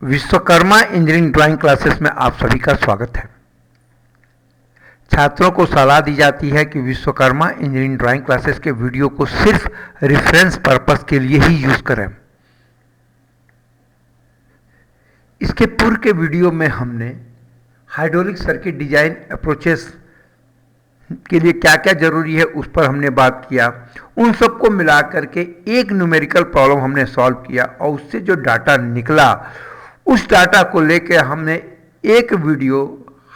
Vishwakarma engineering drawing classes में आप सभी का स्वागत है। छात्रों को सलाह दी जाती है कि विश्वकर्मा इंजीनियरिंग ड्राइंग क्लासेस के वीडियो को सिर्फ रेफरेंस पर्पस के लिए ही यूज करें। इसके पूर्व के वीडियो में हमने हाइड्रोलिक सर्किट डिजाइन अप्रोचेस के लिए क्या क्या जरूरी है उस पर हमने बात किया। उन सबको मिला करके एक न्यूमेरिकल प्रॉब्लम हमने सॉल्व किया और उससे जो डाटा निकला उस डाटा को लेकर हमने एक वीडियो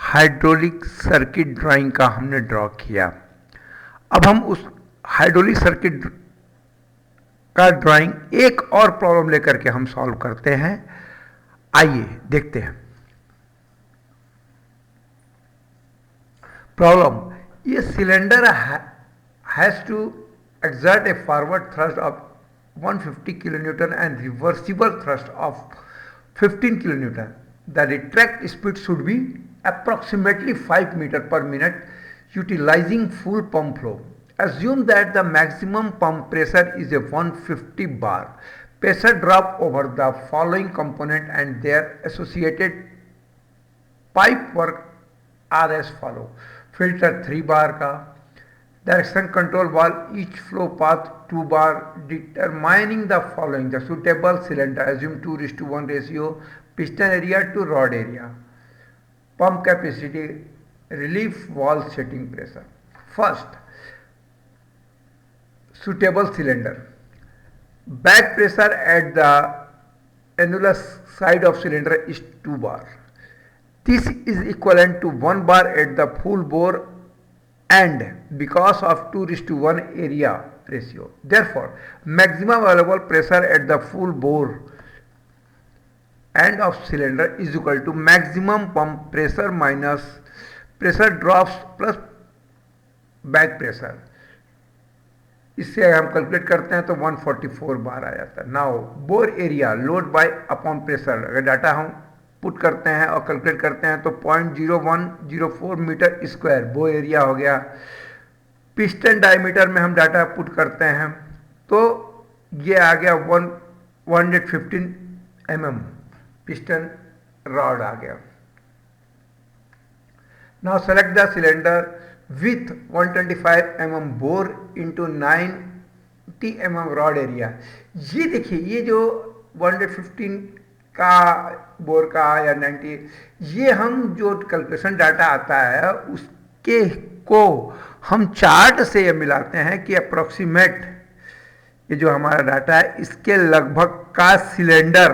हाइड्रोलिक सर्किट ड्राइंग का हमने ड्रॉ किया। अब हम उस हाइड्रोलिक सर्किट का ड्राइंग एक और प्रॉब्लम लेकर के हम सॉल्व करते हैं। आइए देखते हैं प्रॉब्लम। ये cylinder has to exert a forward thrust of 150 kilonewton and reversible thrust of 15 kilonewton. The retract speed should be approximately 5 meter per minute utilizing full pump flow. Assume that the maximum pump pressure is a 150 bar. Pressure drop over the following component and their associated pipe work are as follow. Filter 3 bar का, direction control valve each flow path 2 bar, determining the following: the suitable cylinder, assume 2:1 ratio, piston area to rod area, pump capacity, relief valve setting pressure. First, suitable cylinder. Back pressure at the annulus side of cylinder is 2 bar. This is equivalent to 1 bar at the full bore and because of 2:1 area ratio. Therefore, maximum available pressure at the full bore end of cylinder is equal to maximum pump pressure minus pressure drops plus back pressure. इससे हम calculate करते हैं तो 144 बार आ जाता है। Now bore area load bye upon pressure, अगर data हम put करते हैं और कैलकुलेट करते हैं तो 0.0104 मीटर स्क्वायर बो एरिया हो गया। पिस्टन डायमीटर में हम डाटा पुट करते हैं तो ये आ गया 115 mm पिस्टन रॉड आ गया। Now select the cylinder with 125 mm bore into 90 mm rod area. ये देखिए, ये जो 115 का बोर का या 90, ये हम जो कैलकुलेशन डाटा आता है उसके को हम चार्ट से ये मिलाते हैं कि अप्रोक्सीमेट ये जो हमारा डाटा है इसके लगभग का सिलेंडर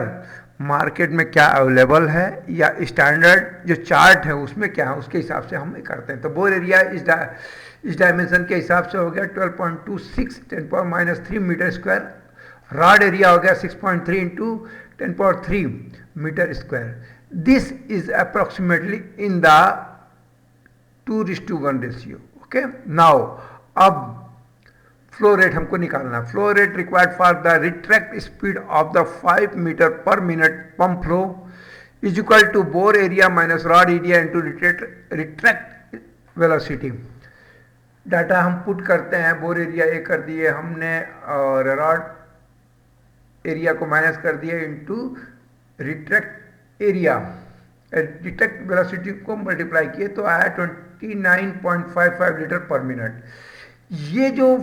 मार्केट में क्या अवेलेबल है या स्टैंडर्ड जो चार्ट है उसमें क्या है, उसके हिसाब से हम करते हैं। तो बोर एरिया इस डायमेंशन के हिसाब से हो गया 12.26 10⁻³ मीटर स्क्वायर। रॉड एरिया हो गया 6.3 into 10⁻³ meter square. This is approximately in the 2:1 ratio. Okay, now अब फ्लो रेट हमको निकालना। Flow rate required for the retract speed of the 5 meter per minute pump flow is equal to bore area minus rod area into retract velocity. Data हम put करते हैं, bore area A कर दिए हमने और rod area को minus कर दिया into retract area, retract velocity को मल्टीप्लाई किए तो आया 29.55 लीटर पर मिनट। ये जो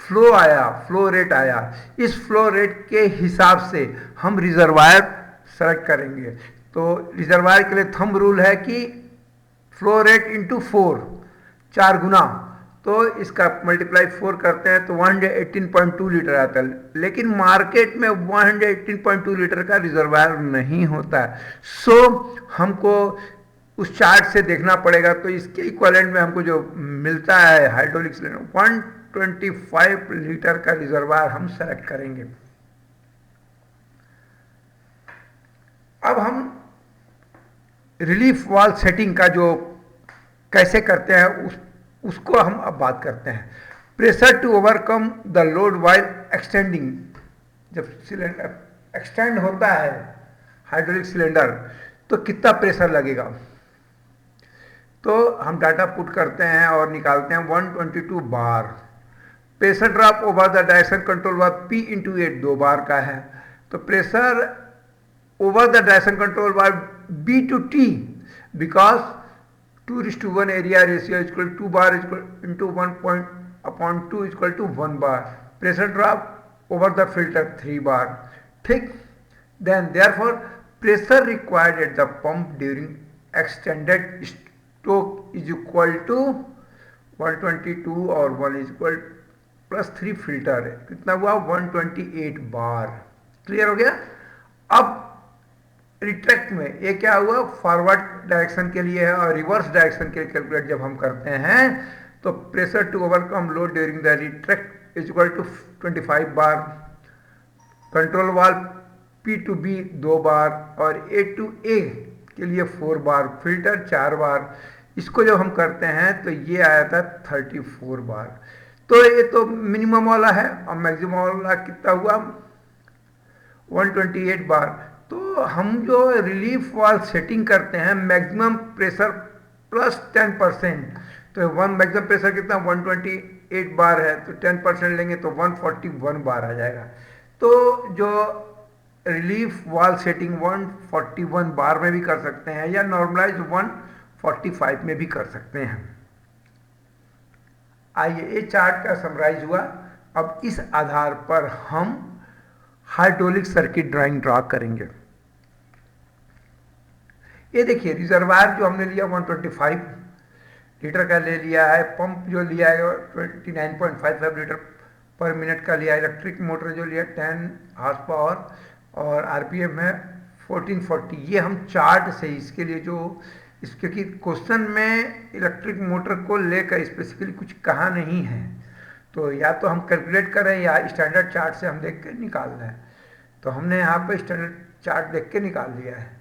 फ्लो आया, फ्लो रेट आया, इस फ्लो रेट के हिसाब से हम रिजर्वायर सेलेक्ट करेंगे। तो रिजर्वायर के लिए थंब रूल है कि फ्लो रेट इंटू 4, 4 गुना, तो इसका मल्टीप्लाई 4 करते हैं तो 118.2 लीटर आता है। लेकिन मार्केट में 118.2 लीटर का रिजर्वायर नहीं होता है, सो हमको उस चार्ट से देखना पड़ेगा। तो इसके इक्विवेलेंट में हमको जो मिलता है हाइड्रोलिक सिलेंडर 125 लीटर का रिजर्वायर हम सेलेक्ट करेंगे। अब हम रिलीफ वाल्व सेटिंग का जो कैसे करते हैं उसको हम अब बात करते हैं। Pressure to overcome the load while extending. जब सिलेंडर एक्सटेंड होता है हाइड्रोलिक सिलेंडर तो कितना प्रेशर लगेगा, तो हम डाटा पुट करते हैं और निकालते हैं 122 bar. Pressure drop over the direction control valve P × 8 2 bar का है। तो pressure over the direction control valve B to T, because 2:1 area ratio is equal to 2 bar is equal into 1.2 is equal to 1 bar. Pressure drop over the filter 3 bar. ठीक. Then therefore pressure required at the pump during extended stroke is equal to 122 और 1 is equal plus 3 filter है, कितना हुआ 128 बार. Clear हो गया. अब retract में ये क्या हुआ, फॉरवर्ड डायरेक्शन के लिए है और रिवर्स डायरेक्शन के लिए कैलकुलेट जब हम करते हैं तो pressure to overcome load during the retract is equal to 25 bar, control valve P to B 2 bar और A टू A के लिए 4 बार, फिल्टर 4 बार. इसको जब हम करते हैं तो ये आया था 34 बार. तो ये तो मिनिमम वाला है और मैक्सिमम वाला कितना हुआ 128 बार. तो हम जो रिलीफ वाल्व सेटिंग करते हैं मैक्सिमम प्रेशर प्लस 10%, तो वन मैक्सिमम प्रेशर कितना 128 बार है, तो 10% लेंगे तो 141 बार आ जाएगा. तो जो रिलीफ वाल्व सेटिंग 141 बार में भी कर सकते हैं या नॉर्मलाइज 145 में भी कर सकते हैं. आइए ये चार्ट का समराइज हुआ. अब इस आधार पर हम हाइड्रोलिक सर्किट ड्राइंग ड्रा करेंगे. ये देखिए रिजर्वायर जो हमने लिया 125 लीटर का ले लिया है, पंप जो लिया है 29.55 लीटर पर मिनट का लिया है, इलेक्ट्रिक मोटर जो लिया 10 हॉर्स पावर और आरपीएम है 1440. ये हम चार्ट से इसके लिए जो क्योंकि क्वेश्चन में इलेक्ट्रिक मोटर को लेकर स्पेसिफिकली कुछ कहा नहीं है, तो या तो हम कैलकुलेट करें या स्टैंडर्ड चार्ट से हम देख के निकाल रहे हैं. तो हमने यहाँ पर स्टैंडर्ड चार्ट देख के निकाल लिया है.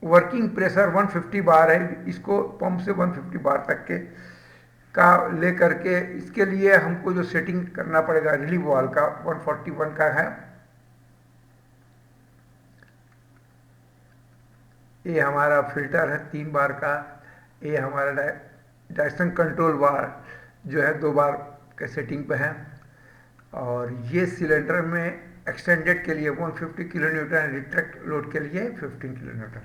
वर्किंग प्रेशर 150 बार है, इसको पंप से 150 बार तक के का ले करके इसके लिए हमको जो सेटिंग करना पड़ेगा रिलीफ वाल्व का 141 का है. ये हमारा फिल्टर है 3 बार का. ये हमारा डायरेक्शन कंट्रोल वाल्व जो है 2 बार के सेटिंग पे है. और ये सिलेंडर में एक्सटेंडेड के लिए 150 किलो न्यूटन, रिट्रैक्ट लोड के लिए 15 किलो न्यूटन.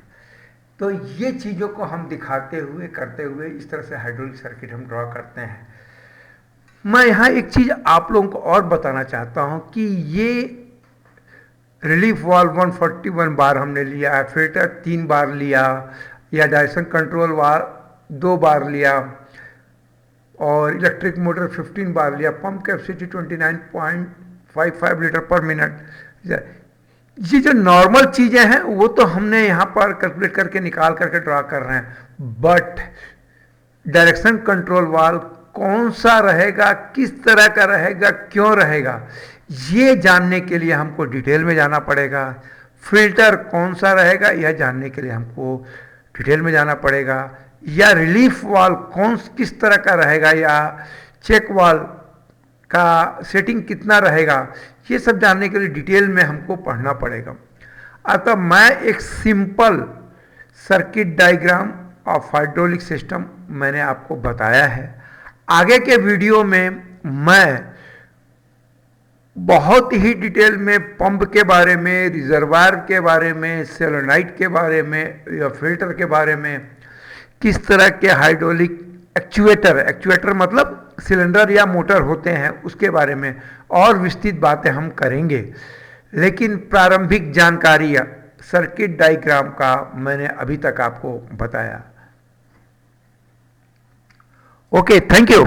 तो ये चीज़ों को हम दिखाते हुए करते हुए इस तरह से हाइड्रोलिक सर्किट हम ड्रॉ करते हैं. मैं यहाँ एक चीज़ आप लोगों को और बताना चाहता हूँ कि ये रिलीफ वाल्व 141 बार हमने लिया है, फिल्टर 3 बार लिया या डायरेक्शन कंट्रोल वाल्व 2 बार लिया और इलेक्ट्रिक मोटर 15 बार लिया, पंप कैपेसिटी 29.55 लीटर पर मिनट. ये जो नॉर्मल चीज़ें हैं वो तो हमने यहाँ पर कैलकुलेट करके निकाल करके ड्रा कर रहे हैं. बट डायरेक्शन कंट्रोल वाल्व कौन सा रहेगा, किस तरह का रहेगा, क्यों रहेगा, ये जानने के लिए हमको डिटेल में जाना पड़ेगा. फिल्टर कौन सा रहेगा यह जानने के लिए हमको डिटेल में जाना पड़ेगा. या रिलीफ वाल्व किस तरह का रहेगा या चेक वाल्व का सेटिंग कितना रहेगा, ये सब जानने के लिए डिटेल में हमको पढ़ना पड़ेगा. अतः मैं एक simple circuit diagram of hydraulic system मैंने आपको बताया है. आगे के वीडियो में मैं बहुत ही डिटेल में पंप के बारे में, रिजर्वायर के बारे में, सोलेनॉइड के बारे में या फिल्टर के बारे में, किस तरह के हाइड्रोलिक एक्चुएटर मतलब सिलेंडर या मोटर होते हैं उसके बारे में और विस्तृत बातें हम करेंगे. लेकिन प्रारंभिक जानकारी सर्किट डायग्राम का मैंने अभी तक आपको बताया. Okay, thank you.